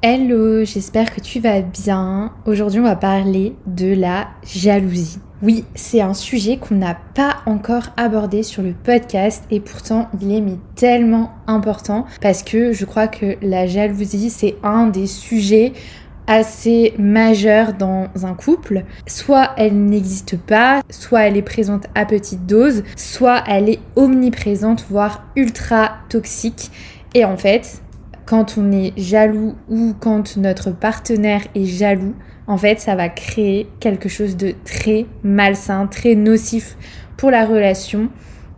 Hello, j'espère que tu vas bien. Aujourd'hui, on va parler de la jalousie. Oui, c'est un sujet qu'on n'a pas encore abordé sur le podcast et pourtant il est tellement important parce que je crois que la jalousie, c'est un des sujets assez majeurs dans un couple. Soit elle n'existe pas, soit elle est présente à petite dose, soit elle est omniprésente, voire ultra toxique. Et en fait, quand on est jaloux ou quand notre partenaire est jaloux, en fait, ça va créer quelque chose de très malsain, très nocif pour la relation.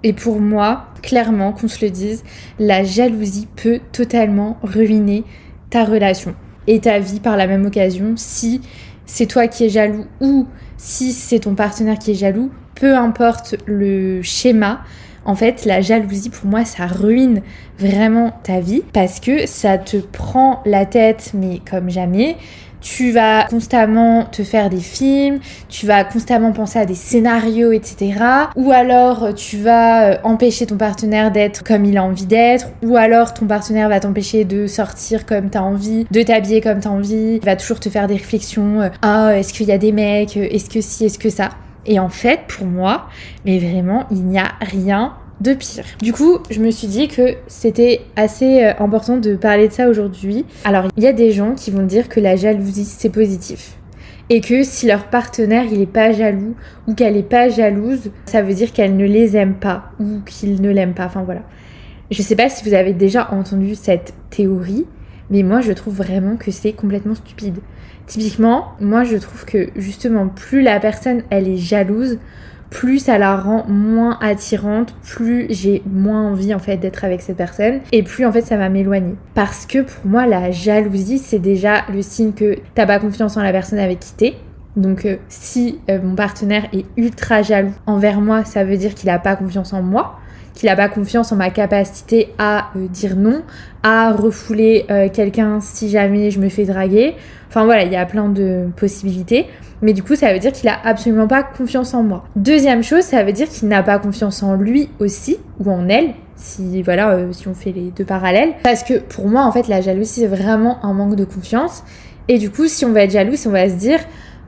Et pour moi, clairement, qu'on se le dise, la jalousie peut totalement ruiner ta relation et ta vie par la même occasion. Si c'est toi qui es jaloux ou si c'est ton partenaire qui est jaloux, peu importe le schéma, en fait, la jalousie, pour moi, ça ruine vraiment ta vie parce que ça te prend la tête, mais comme jamais. Tu vas constamment te faire des films, tu vas constamment penser à des scénarios, etc. Ou alors, tu vas empêcher ton partenaire d'être comme il a envie d'être. Ou alors, ton partenaire va t'empêcher de sortir comme t'as envie, de t'habiller comme t'as envie. Il va toujours te faire des réflexions. Est-ce qu'il y a des mecs? Est-ce que si? Est-ce que ça? Et en fait, pour moi, mais vraiment, il n'y a rien de pire. Du coup, je me suis dit que c'était assez important de parler de ça aujourd'hui. Alors, il y a des gens qui vont dire que la jalousie, c'est positif. Et que si leur partenaire, il est pas jaloux ou qu'elle est pas jalouse, ça veut dire qu'elle ne les aime pas ou qu'il ne l'aime pas. Enfin, voilà. Je sais pas si vous avez déjà entendu cette théorie, mais moi, je trouve vraiment que c'est complètement stupide. Typiquement, moi, je trouve que justement, plus la personne, elle est jalouse, plus ça la rend moins attirante, plus j'ai moins envie en fait d'être avec cette personne et plus en fait ça va m'éloigner. Parce que pour moi la jalousie c'est déjà le signe que t'as pas confiance en la personne avec qui t'es. Donc si mon partenaire est ultra jaloux envers moi, ça veut dire qu'il a pas confiance en moi, qu'il a pas confiance en ma capacité à dire non, à refouler quelqu'un si jamais je me fais draguer. Enfin voilà, il y a plein de possibilités. Mais du coup, ça veut dire qu'il a absolument pas confiance en moi. Deuxième chose, ça veut dire qu'il n'a pas confiance en lui aussi, ou en elle, si on fait les deux parallèles. Parce que pour moi, en fait, la jalousie, c'est vraiment un manque de confiance. Et du coup, si on va être jaloux, si on va se dire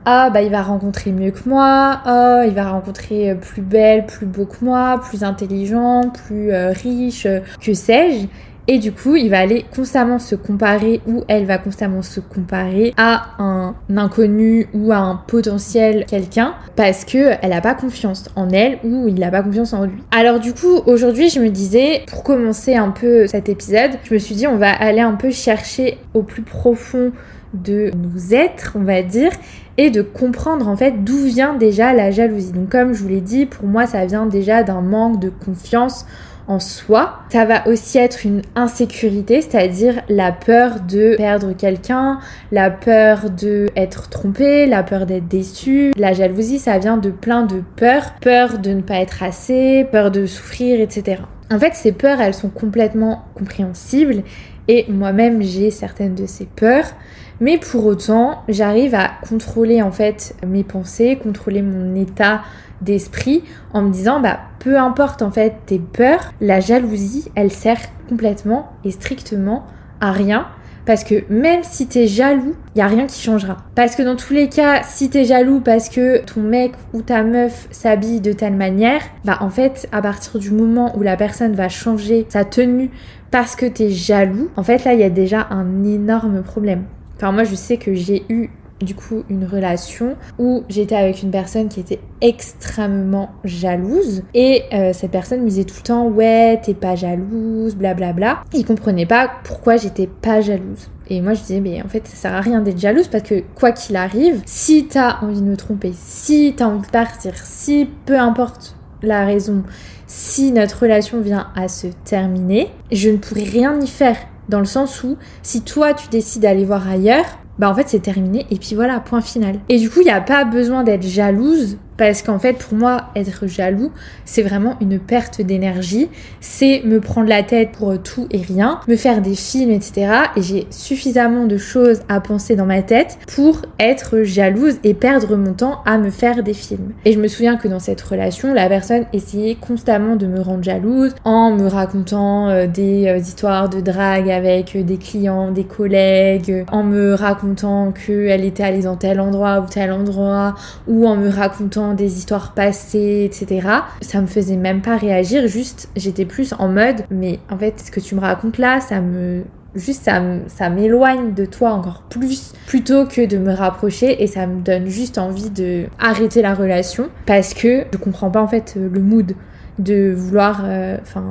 il va rencontrer mieux que moi, il va rencontrer plus belle, plus beau que moi, plus intelligent, plus riche, que sais-je. Et du coup, il va aller constamment se comparer ou elle va constamment se comparer à un inconnu ou à un potentiel quelqu'un parce qu'elle n'a pas confiance en elle ou il n'a pas confiance en lui. Alors du coup, aujourd'hui, je me disais, pour commencer un peu cet épisode, je me suis dit on va aller un peu chercher au plus profond de nos êtres, on va dire, et de comprendre en fait d'où vient déjà la jalousie. Donc comme je vous l'ai dit, pour moi, ça vient déjà d'un manque de confiance en soi. Ça va aussi être une insécurité, c'est-à-dire la peur de perdre quelqu'un, la peur d'être trompé, la peur d'être déçu. La jalousie, ça vient de plein de peurs. Peur de ne pas être assez, peur de souffrir, etc. En fait, ces peurs, elles sont complètement compréhensibles et moi-même, j'ai certaines de ces peurs. Mais pour autant, j'arrive à contrôler en fait mes pensées, contrôler mon état d'esprit en me disant peu importe en fait tes peurs, la jalousie elle sert complètement et strictement à rien parce que même si t'es jaloux, y a rien qui changera. Parce que dans tous les cas, si t'es jaloux parce que ton mec ou ta meuf s'habille de telle manière, en fait à partir du moment où la personne va changer sa tenue parce que t'es jaloux, en fait là il y a déjà un énorme problème. Enfin moi je sais que j'ai eu du coup une relation où j'étais avec une personne qui était extrêmement jalouse et cette personne me disait tout le temps ouais t'es pas jalouse blablabla. Il comprenait pas pourquoi j'étais pas jalouse et moi je disais mais en fait ça sert à rien d'être jalouse parce que quoi qu'il arrive, si t'as envie de me tromper, si t'as envie de partir, si peu importe la raison, si notre relation vient à se terminer, je ne pourrai rien y faire. Dans le sens où, si toi tu décides d'aller voir ailleurs, bah en fait c'est terminé et puis voilà, point final. Et du coup il n'y a pas besoin d'être jalouse, parce qu'en fait pour moi être jaloux c'est vraiment une perte d'énergie, c'est me prendre la tête pour tout et rien, me faire des films etc. Et j'ai suffisamment de choses à penser dans ma tête pour être jalouse et perdre mon temps à me faire des films. Et je me souviens que dans cette relation la personne essayait constamment de me rendre jalouse en me racontant des histoires de drague avec des clients, des collègues, en me racontant qu'elle était allée dans tel endroit ou en me racontant des histoires passées, etc. Ça me faisait même pas réagir, juste j'étais plus en mode mais en fait ce que tu me racontes là, ça m'éloigne de toi encore plus plutôt que de me rapprocher, et ça me donne juste envie de arrêter la relation parce que je comprends pas en fait le mood de vouloir,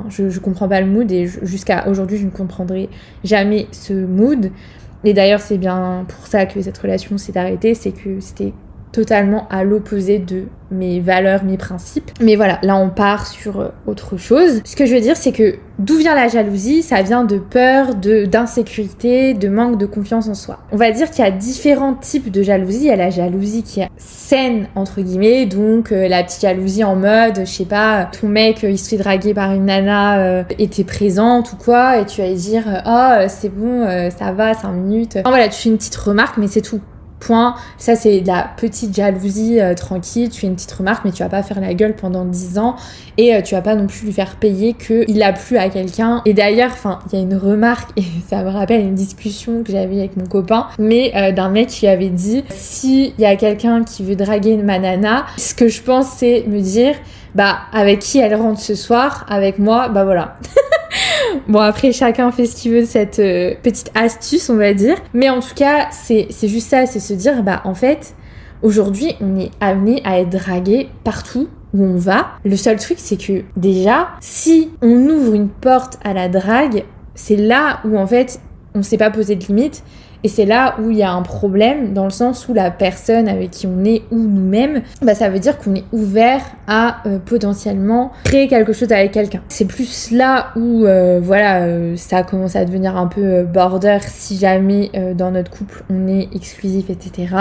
je comprends pas le mood, et jusqu'à aujourd'hui je ne comprendrai jamais ce mood. Et d'ailleurs c'est bien pour ça que cette relation s'est arrêtée, c'est que c'était totalement à l'opposé de mes valeurs, mes principes. Mais voilà, là on part sur autre chose. Ce que je veux dire, c'est que d'où vient la jalousie? Ça vient de peur, d'insécurité, de manque de confiance en soi. On va dire qu'il y a différents types de jalousie. Il y a la jalousie qui est saine, entre guillemets, donc la petite jalousie en mode, je sais pas, ton mec il se fait draguer par une nana et t'es présente ou quoi, et tu vas lui dire oh c'est bon, ça va, 5 minutes. Enfin voilà, tu fais une petite remarque mais c'est tout. Point. Ça c'est de la petite jalousie tranquille, tu fais une petite remarque mais tu vas pas faire la gueule pendant 10 ans et tu vas pas non plus lui faire payer qu'il a plu à quelqu'un. Et d'ailleurs, il y a une remarque et ça me rappelle une discussion que j'avais avec mon copain, mais d'un mec qui avait dit si il y a quelqu'un qui veut draguer ma nana, ce que je pense c'est me dire bah avec qui elle rentre ce soir, avec moi, bah voilà. Bon après chacun fait ce qu'il veut de cette petite astuce on va dire, mais en tout cas c'est juste ça, c'est se dire bah en fait aujourd'hui on est amené à être dragué partout où on va. Le seul truc c'est que déjà si on ouvre une porte à la drague, c'est là où en fait on s'est pas posé de limite. Et c'est là où il y a un problème, dans le sens où la personne avec qui on est ou nous-mêmes, bah ça veut dire qu'on est ouvert à potentiellement créer quelque chose avec quelqu'un. C'est plus là où ça commence à devenir un peu border si jamais dans notre couple on est exclusif, etc.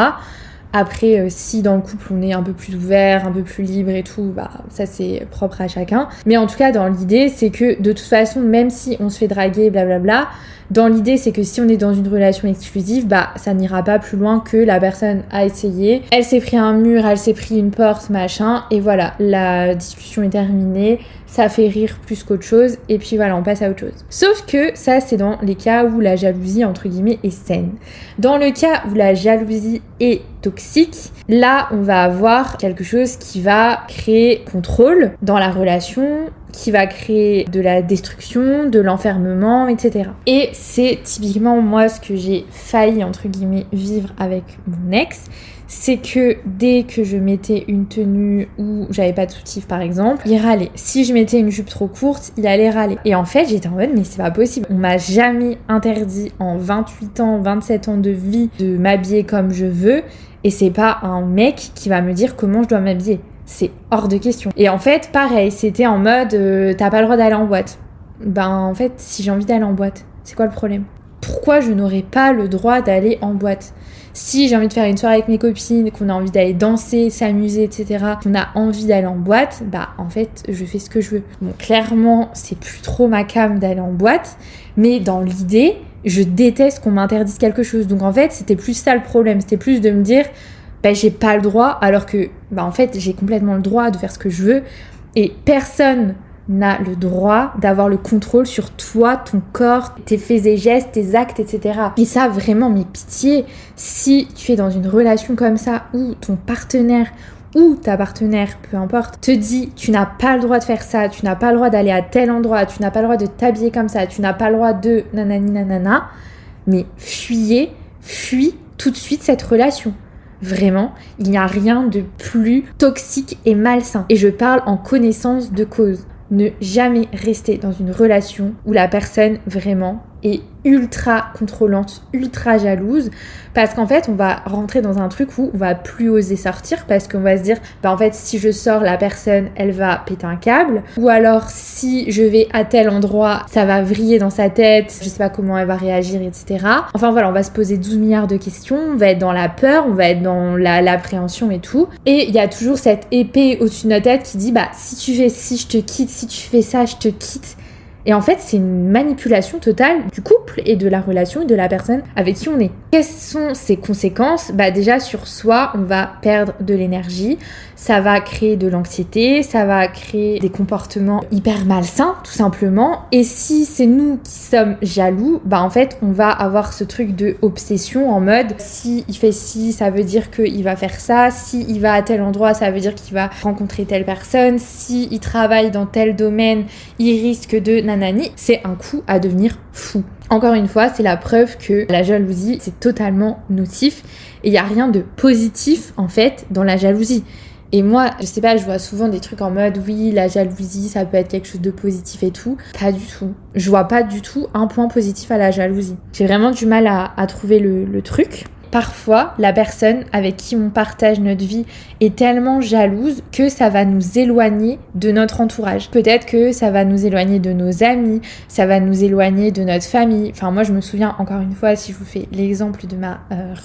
Après, si dans le couple on est un peu plus ouvert, un peu plus libre et tout, bah ça c'est propre à chacun. Mais en tout cas, dans l'idée, c'est que de toute façon, même si on se fait draguer, blablabla, dans l'idée, c'est que si on est dans une relation exclusive, bah ça n'ira pas plus loin que la personne a essayé. Elle s'est pris un mur, elle s'est pris une porte, machin, et voilà, la discussion est terminée. Ça fait rire plus qu'autre chose, et puis voilà, on passe à autre chose. Sauf que ça, c'est dans les cas où la jalousie, entre guillemets, est saine. Dans le cas où la jalousie est toxique, là, on va avoir quelque chose qui va créer contrôle dans la relation, qui va créer de la destruction, de l'enfermement, etc. Et c'est typiquement moi ce que j'ai failli, entre guillemets, vivre avec mon ex. C'est que dès que je mettais une tenue où j'avais pas de soutif par exemple, il râlait. Si je mettais une jupe trop courte, il allait râler. Et en fait, j'étais en mode mais c'est pas possible. On m'a jamais interdit en 28 ans, 27 ans de vie de m'habiller comme je veux, et c'est pas un mec qui va me dire comment je dois m'habiller. C'est hors de question. Et en fait, pareil, c'était en mode t'as pas le droit d'aller en boîte. Ben en fait, si j'ai envie d'aller en boîte, c'est quoi le problème? Pourquoi je n'aurais pas le droit d'aller en boîte? Si j'ai envie de faire une soirée avec mes copines, qu'on a envie d'aller danser, s'amuser, etc., qu'on a envie d'aller en boîte, bah en fait, je fais ce que je veux. Bon, clairement, c'est plus trop ma came d'aller en boîte, mais dans l'idée, je déteste qu'on m'interdise quelque chose. Donc en fait, c'était plus ça le problème. C'était plus de me dire, bah j'ai pas le droit, alors que, bah en fait, j'ai complètement le droit de faire ce que je veux, et personne n'a le droit d'avoir le contrôle sur toi, ton corps, tes faits et gestes, tes actes, etc. Et ça, vraiment, mais pitié, si tu es dans une relation comme ça où ton partenaire ou ta partenaire, peu importe, te dit tu n'as pas le droit de faire ça, tu n'as pas le droit d'aller à tel endroit, tu n'as pas le droit de t'habiller comme ça, tu n'as pas le droit de nanani nanana, mais fuis tout de suite cette relation. Vraiment, il n'y a rien de plus toxique et malsain. Et je parle en connaissance de cause. Ne jamais rester dans une relation où la personne vraiment est ultra contrôlante, ultra jalouse, parce qu'en fait on va rentrer dans un truc où on va plus oser sortir, parce qu'on va se dire en fait si je sors, la personne elle va péter un câble, ou alors si je vais à tel endroit ça va vriller dans sa tête, je sais pas comment elle va réagir, etc. Enfin voilà, on va se poser 12 milliards de questions, on va être dans la peur, on va être dans l'appréhension et tout, et il y a toujours cette épée au-dessus de notre tête qui dit si tu fais ci je te quitte, si tu fais ça je te quitte. Et en fait, c'est une manipulation totale du couple et de la relation et de la personne avec qui on est. Quelles sont ses conséquences ? Déjà, sur soi, on va perdre de l'énergie, ça va créer de l'anxiété, ça va créer des comportements hyper malsains, tout simplement. Et si c'est nous qui sommes jaloux, en fait, on va avoir ce truc de obsession en mode si il fait ci, ça veut dire qu'il va faire ça, si il va à tel endroit, ça veut dire qu'il va rencontrer telle personne, si il travaille dans tel domaine, il risque de nanani. C'est un coup à devenir fou. Encore une fois, c'est la preuve que la jalousie, c'est totalement nocif et il n'y a rien de positif en fait dans la jalousie. Et moi, je sais pas, je vois souvent des trucs en mode oui, la jalousie, ça peut être quelque chose de positif et tout. Pas du tout. Je vois pas du tout un point positif à la jalousie. J'ai vraiment du mal à trouver le truc. Parfois, la personne avec qui on partage notre vie est tellement jalouse que ça va nous éloigner de notre entourage. Peut-être que ça va nous éloigner de nos amis, ça va nous éloigner de notre famille. Enfin, moi, je me souviens, encore une fois, si je vous fais l'exemple de ma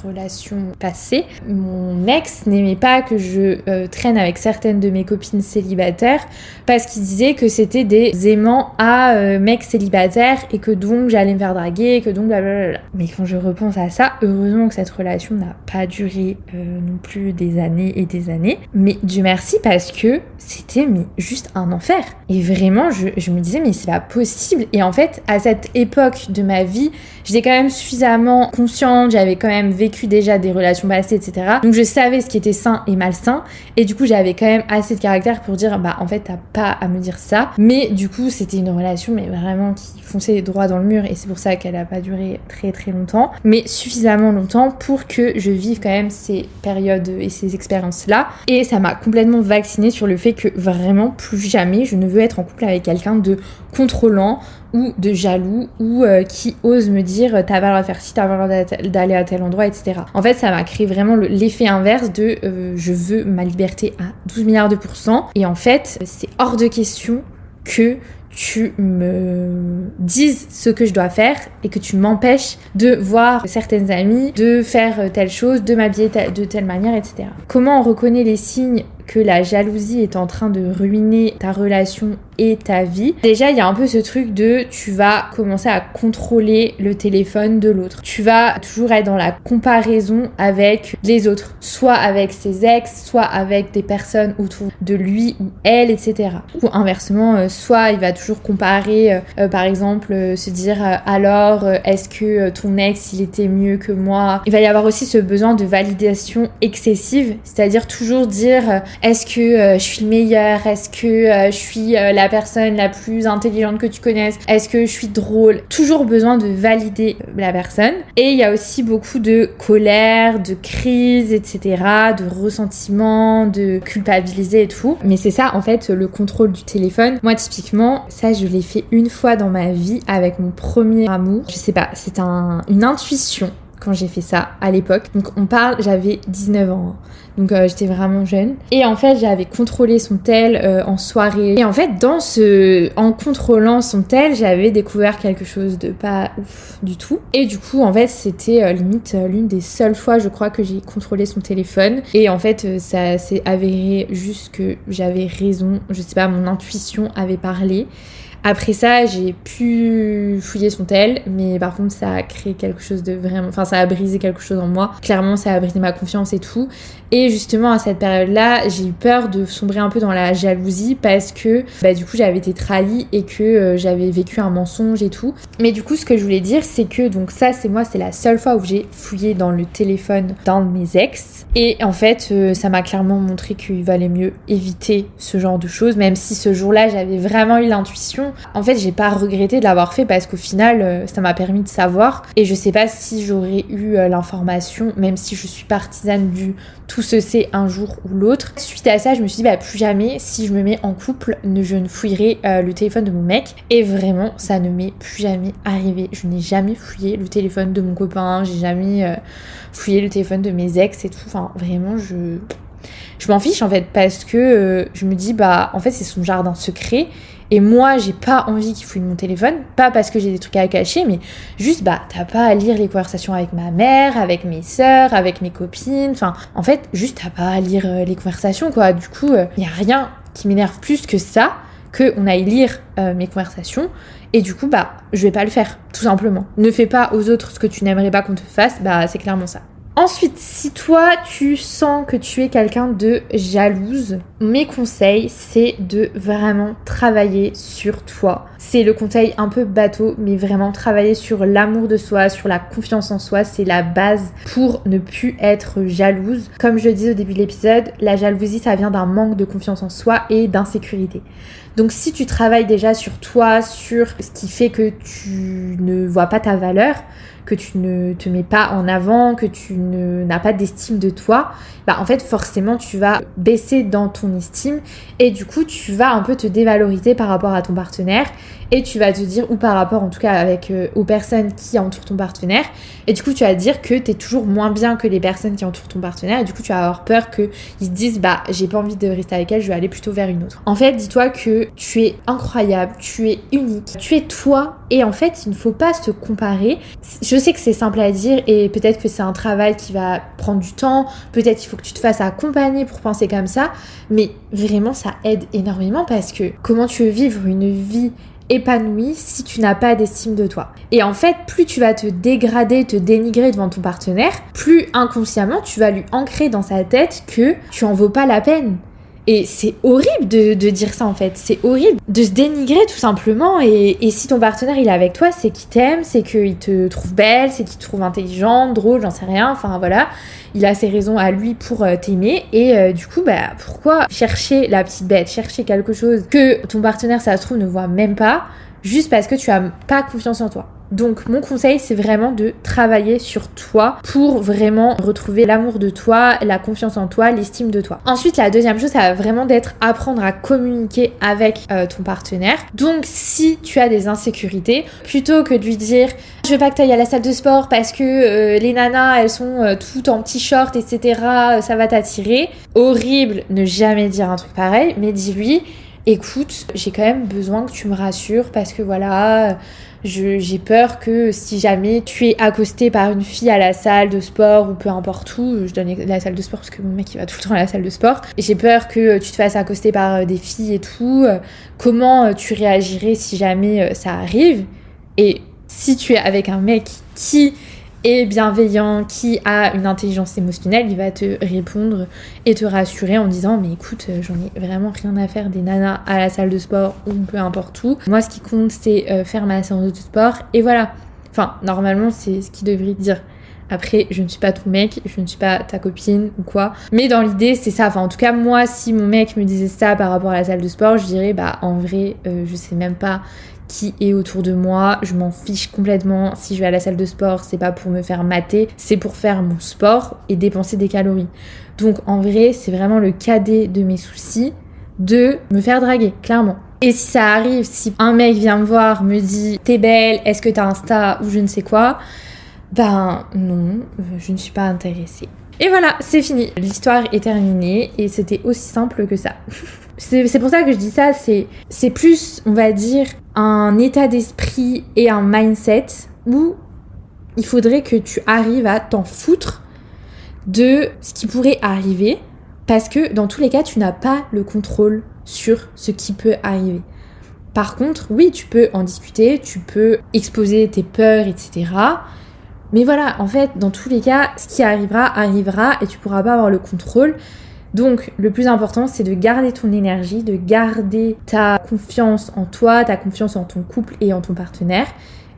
relation passée, mon ex n'aimait pas que je traîne avec certaines de mes copines célibataires parce qu'il disait que c'était des aimants à mecs célibataires et que donc j'allais me faire draguer, et que donc blablabla. Mais quand je repense à ça, heureusement que cette relation n'a pas duré non plus des années et des années, mais Dieu merci, parce que c'était juste un enfer. Et vraiment je me disais mais c'est pas possible. Et en fait à cette époque de ma vie j'étais quand même suffisamment consciente, j'avais quand même vécu déjà des relations passées, etc. Donc je savais ce qui était sain et malsain, et du coup j'avais quand même assez de caractère pour dire en fait t'as pas à me dire ça. Mais du coup c'était une relation mais vraiment qui fonçait droit dans le mur, et c'est pour ça qu'elle a pas duré très très longtemps, mais suffisamment longtemps pour que je vive quand même ces périodes et ces expériences-là. Et ça m'a complètement vaccinée sur le fait que vraiment plus jamais je ne veux être en couple avec quelqu'un de contrôlant ou de jaloux ou qui ose me dire t'as pas le droit de faire ci, t'as pas le droit d'aller à tel endroit, etc. En fait ça m'a créé vraiment l'effet inverse de je veux ma liberté à 12 milliards de %, et en fait c'est hors de question que tu me dises ce que je dois faire et que tu m'empêches de voir certaines amies, de faire telle chose, de m'habiller de telle manière, etc. Comment on reconnaît les signes que la jalousie est en train de ruiner ta relation et ta vie? Déjà, il y a un peu ce truc de tu vas commencer à contrôler le téléphone de l'autre. Tu vas toujours être dans la comparaison avec les autres, soit avec ses ex, soit avec des personnes autour de lui ou elle, etc. Ou inversement, soit il va toujours comparer, par exemple, se dire alors, est-ce que ton ex, il était mieux que moi? Il va y avoir aussi ce besoin de validation excessive, c'est-à-dire toujours dire est-ce que je suis le meilleur? Est-ce que je suis la personne la plus intelligente que tu connaisses? Est-ce que je suis drôle? Toujours besoin de valider la personne. Et il y a aussi beaucoup de colère, de crise, etc., de ressentiment, de culpabiliser et tout. Mais c'est ça, en fait, le contrôle du téléphone. Moi, typiquement, ça, je l'ai fait une fois dans ma vie avec mon premier amour. Je sais pas, c'est une intuition quand j'ai fait ça à l'époque. Donc j'avais 19 ans. Donc j'étais vraiment jeune. Et en fait, j'avais contrôlé son tel en soirée. Et en fait, en contrôlant son tel, j'avais découvert quelque chose de pas ouf du tout. Et du coup, en fait, c'était limite l'une des seules fois, je crois, que j'ai contrôlé son téléphone. Et en fait, ça s'est avéré juste que j'avais raison. Je sais pas, mon intuition avait parlé. Après ça, j'ai pu fouiller son tel, mais par contre, ça a créé quelque chose de vraiment... Enfin, ça a brisé quelque chose en moi. Clairement, ça a brisé ma confiance et tout. Et justement, à cette période-là, j'ai eu peur de sombrer un peu dans la jalousie parce que, du coup, j'avais été trahie et que j'avais vécu un mensonge et tout. Mais du coup, ce que je voulais dire, c'est que, donc ça, c'est la seule fois où j'ai fouillé dans le téléphone d'un de mes ex. Et en fait, ça m'a clairement montré qu'il valait mieux éviter ce genre de choses, même si ce jour-là, j'avais vraiment eu l'intuition. En fait, j'ai pas regretté de l'avoir fait parce qu'au final, ça m'a permis de savoir. Et je sais pas si j'aurais eu l'information, même si je suis partisane du tout se sait un jour ou l'autre. Suite à ça, je me suis dit, plus jamais, si je me mets en couple, je ne fouillerai le téléphone de mon mec. Et vraiment, ça ne m'est plus jamais arrivé. Je n'ai jamais fouillé le téléphone de mon copain, j'ai jamais fouillé le téléphone de mes ex et tout. Enfin, vraiment, je m'en fiche en fait parce que je me dis en fait c'est son jardin secret et moi j'ai pas envie qu'il fouille mon téléphone, pas parce que j'ai des trucs à cacher mais juste t'as pas à lire les conversations avec ma mère, avec mes sœurs, avec mes copines, enfin en fait juste t'as pas à lire les conversations quoi. Du coup y a rien qui m'énerve plus que ça, que on aille lire mes conversations et du coup je vais pas le faire tout simplement. Ne fais pas aux autres ce que tu n'aimerais pas qu'on te fasse, c'est clairement ça. Ensuite, si toi, tu sens que tu es quelqu'un de jalouse, mes conseils, c'est de vraiment travailler sur toi. C'est le conseil un peu bateau, mais vraiment travailler sur l'amour de soi, sur la confiance en soi, c'est la base pour ne plus être jalouse. Comme je le disais au début de l'épisode, la jalousie, ça vient d'un manque de confiance en soi et d'insécurité. Donc si tu travailles déjà sur toi, sur ce qui fait que tu ne vois pas ta valeur, que tu ne te mets pas en avant, que tu n'as pas d'estime de toi, en fait forcément tu vas baisser dans ton estime et du coup tu vas un peu te dévaloriser par rapport à ton partenaire et tu vas te dire, ou par rapport en tout cas aux personnes qui entourent ton partenaire, et du coup tu vas te dire que t'es toujours moins bien que les personnes qui entourent ton partenaire et du coup tu vas avoir peur qu'ils se disent j'ai pas envie de rester avec elle, je vais aller plutôt vers une autre. En fait dis-toi que tu es incroyable, tu es unique, tu es toi et en fait il ne faut pas se comparer. Je sais que c'est simple à dire et peut-être que c'est un travail qui va prendre du temps, peut-être qu'il faut que tu te fasses accompagner pour penser comme ça, mais vraiment ça aide énormément parce que comment tu veux vivre une vie épanouie si tu n'as pas d'estime de toi? Et en fait, plus tu vas te dégrader, te dénigrer devant ton partenaire, plus inconsciemment tu vas lui ancrer dans sa tête que tu en vaux pas la peine. Et c'est horrible de dire ça en fait, c'est horrible de se dénigrer tout simplement et si ton partenaire il est avec toi, c'est qu'il t'aime, c'est qu'il te trouve belle, c'est qu'il te trouve intelligente, drôle, j'en sais rien, enfin voilà, il a ses raisons à lui pour t'aimer et du coup pourquoi chercher la petite bête, chercher quelque chose que ton partenaire ça se trouve ne voit même pas, juste parce que tu as pas confiance en toi. Donc mon conseil c'est vraiment de travailler sur toi pour vraiment retrouver l'amour de toi, la confiance en toi, l'estime de toi. Ensuite la deuxième chose ça va vraiment d'être apprendre à communiquer avec ton partenaire. Donc si tu as des insécurités, plutôt que de lui dire je veux pas que tu ailles à la salle de sport parce que les nanas elles sont toutes en t-shirt etc, ça va t'attirer. Horrible, ne jamais dire un truc pareil, mais dis-lui écoute, j'ai quand même besoin que tu me rassures parce que voilà, j'ai peur que si jamais tu es accosté par une fille à la salle de sport ou peu importe où, je donne la salle de sport parce que mon mec il va tout le temps à la salle de sport, j'ai peur que tu te fasses accoster par des filles et tout, comment tu réagirais si jamais ça arrive? Et si tu es avec un mec qui est bienveillant, qui a une intelligence émotionnelle, il va te répondre et te rassurer en disant mais écoute, j'en ai vraiment rien à faire des nanas à la salle de sport ou peu importe où. Moi ce qui compte c'est faire ma séance de sport et voilà. Enfin normalement c'est ce qu'il devrait dire. Après, je ne suis pas ton mec, je ne suis pas ta copine ou quoi. Mais dans l'idée, c'est ça. Enfin, en tout cas, moi, si mon mec me disait ça par rapport à la salle de sport, je dirais, en vrai, je sais même pas qui est autour de moi, je m'en fiche complètement. Si je vais à la salle de sport, c'est pas pour me faire mater, c'est pour faire mon sport et dépenser des calories. Donc en vrai, c'est vraiment le cadet de mes soucis de me faire draguer, clairement. Et si ça arrive, si un mec vient me voir, me dit t'es belle, est-ce que t'as Insta ou je ne sais quoi, non, je ne suis pas intéressée. Et voilà, c'est fini. L'histoire est terminée et c'était aussi simple que ça. C'est pour ça que je dis ça, c'est plus, on va dire, un état d'esprit et un mindset où il faudrait que tu arrives à t'en foutre de ce qui pourrait arriver parce que dans tous les cas, tu n'as pas le contrôle sur ce qui peut arriver. Par contre, oui, tu peux en discuter, tu peux exposer tes peurs, etc. Mais voilà, en fait, dans tous les cas, ce qui arrivera, arrivera et tu pourras pas avoir le contrôle. Donc, le plus important, c'est de garder ton énergie, de garder ta confiance en toi, ta confiance en ton couple et en ton partenaire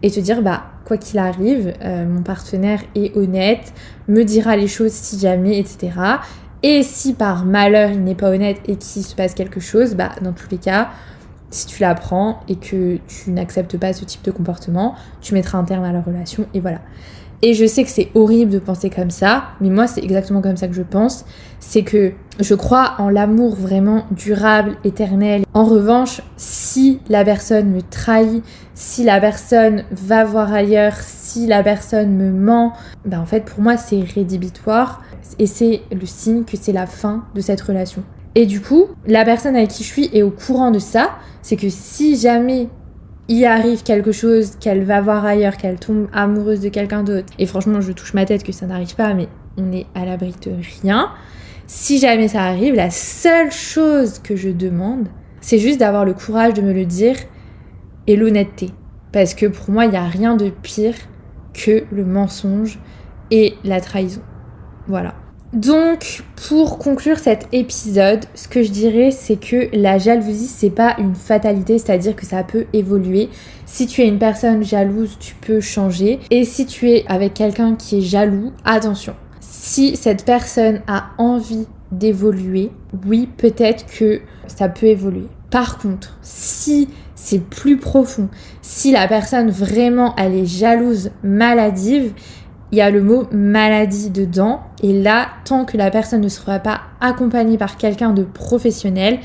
et te dire, quoi qu'il arrive, mon partenaire est honnête, me dira les choses si jamais, etc. Et si par malheur, il n'est pas honnête et qu'il se passe quelque chose, dans tous les cas, Si tu la prends et que tu n'acceptes pas ce type de comportement, tu mettras un terme à la relation et voilà. Et je sais que c'est horrible de penser comme ça, mais moi c'est exactement comme ça que je pense. C'est que je crois en l'amour vraiment durable, éternel. En revanche, si la personne me trahit, si la personne va voir ailleurs, si la personne me ment, en fait pour moi c'est rédhibitoire et c'est le signe que c'est la fin de cette relation. Et du coup, la personne avec qui je suis est au courant de ça, c'est que si jamais il arrive quelque chose, qu'elle va voir ailleurs, qu'elle tombe amoureuse de quelqu'un d'autre, et franchement je touche ma tête que ça n'arrive pas, mais on est à l'abri de rien. Si jamais ça arrive, la seule chose que je demande, c'est juste d'avoir le courage de me le dire et l'honnêteté. Parce que pour moi, il n'y a rien de pire que le mensonge et la trahison. Voilà. Donc, pour conclure cet épisode, ce que je dirais, c'est que la jalousie, c'est pas une fatalité, c'est-à-dire que ça peut évoluer. Si tu es une personne jalouse, tu peux changer. Et si tu es avec quelqu'un qui est jaloux, attention. Si cette personne a envie d'évoluer, oui, peut-être que ça peut évoluer. Par contre, si c'est plus profond, si la personne vraiment, elle est jalouse, maladive, il y a le mot maladie dedans, et là, tant que la personne ne sera pas accompagnée par quelqu'un de professionnel,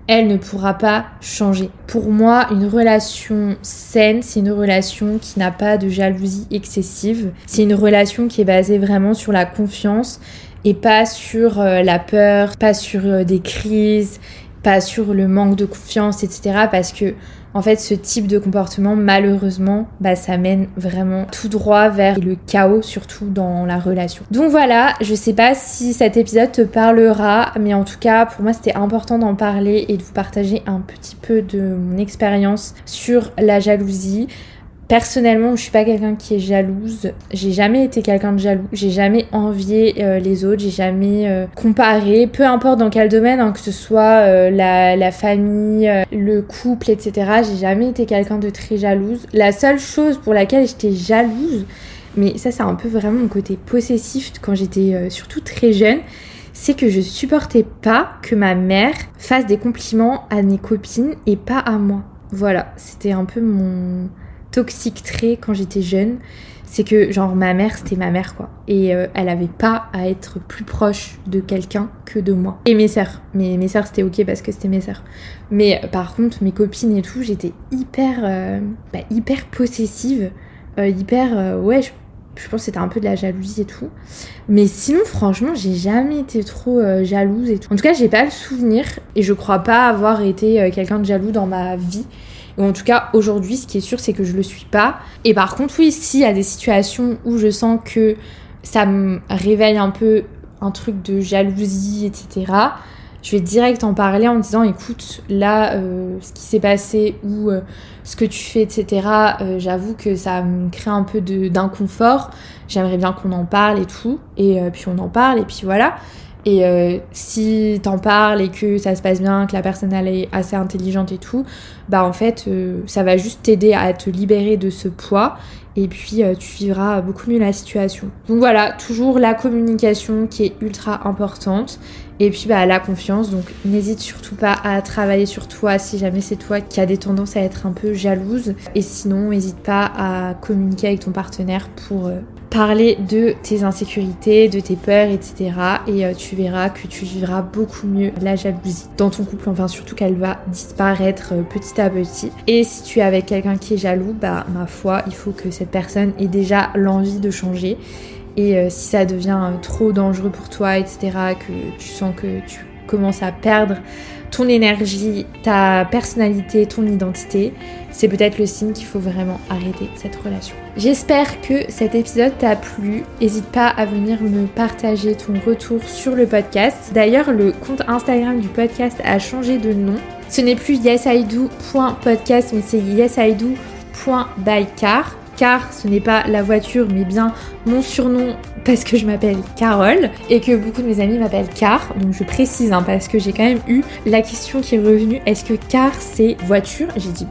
elle ne pourra pas changer. Pour moi, une relation saine, c'est une relation qui n'a pas de jalousie excessive. C'est une relation qui est basée vraiment sur la confiance et pas sur la peur, pas sur des crises, pas sur le manque de confiance, etc. Parce que en fait, ce type de comportement, malheureusement, ça mène vraiment tout droit vers le chaos, surtout dans la relation. Donc voilà, je sais pas si cet épisode te parlera, mais en tout cas, pour moi, c'était important d'en parler et de vous partager un petit peu de mon expérience sur la jalousie. Personnellement, je suis pas quelqu'un qui est jalouse. J'ai jamais été quelqu'un de jaloux. J'ai jamais envié les autres. J'ai jamais comparé. Peu importe dans quel domaine, que ce soit la famille, le couple, etc. J'ai jamais été quelqu'un de très jalouse. La seule chose pour laquelle j'étais jalouse, mais ça c'est un peu vraiment mon côté possessif quand j'étais surtout très jeune, c'est que je supportais pas que ma mère fasse des compliments à mes copines et pas à moi. Voilà, c'était un peu mon toxique trait quand j'étais jeune, c'est que genre ma mère c'était ma mère quoi, et elle avait pas à être plus proche de quelqu'un que de moi. Et mes sœurs, mes sœurs c'était ok parce que c'était mes sœurs, mais par contre mes copines et tout, j'étais hyper possessive, je pense que c'était un peu de la jalousie et tout, mais sinon franchement j'ai jamais été trop jalouse et tout. En tout cas j'ai pas le souvenir et je crois pas avoir été quelqu'un de jaloux dans ma vie. Ou en tout cas, aujourd'hui, ce qui est sûr, c'est que je le suis pas. Et par contre, oui, s'il y a des situations où je sens que ça me réveille un peu un truc de jalousie, etc., je vais direct en parler en disant, écoute, là, ce qui s'est passé ou ce que tu fais, etc., j'avoue que ça me crée un peu d'inconfort. J'aimerais bien qu'on en parle et tout. Et puis on en parle et puis voilà. Et si t'en parles et que ça se passe bien, que la personne elle est assez intelligente et tout, en fait ça va juste t'aider à te libérer de ce poids et puis tu vivras beaucoup mieux la situation. Donc voilà, toujours la communication qui est ultra importante et puis la confiance, donc n'hésite surtout pas à travailler sur toi si jamais c'est toi qui as des tendances à être un peu jalouse, et sinon n'hésite pas à communiquer avec ton partenaire pour parler de tes insécurités, de tes peurs, etc. Et tu verras que tu vivras beaucoup mieux la jalousie dans ton couple, enfin surtout qu'elle va disparaître petit à petit. Et si tu es avec quelqu'un qui est jaloux, ma foi, il faut que cette personne ait déjà l'envie de changer. Et si ça devient trop dangereux pour toi, etc., que tu sens que tu commences à perdre ton énergie, ta personnalité, ton identité, c'est peut-être le signe qu'il faut vraiment arrêter cette relation. J'espère que cet épisode t'a plu. N'hésite pas à venir me partager ton retour sur le podcast. D'ailleurs, le compte Instagram du podcast a changé de nom. Ce n'est plus yesIdo.podcast, mais c'est yesIdo.bycar. Car ce n'est pas la voiture, mais bien mon surnom parce que je m'appelle Carole et que beaucoup de mes amis m'appellent Car. Donc je précise parce que j'ai quand même eu la question qui est revenue, est-ce que Car c'est voiture? J'ai dit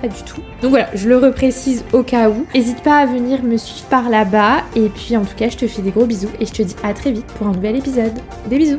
pas du tout. Donc voilà, je le reprécise au cas où. N'hésite pas à venir me suivre par là-bas et puis en tout cas je te fais des gros bisous et je te dis à très vite pour un nouvel épisode. Des bisous.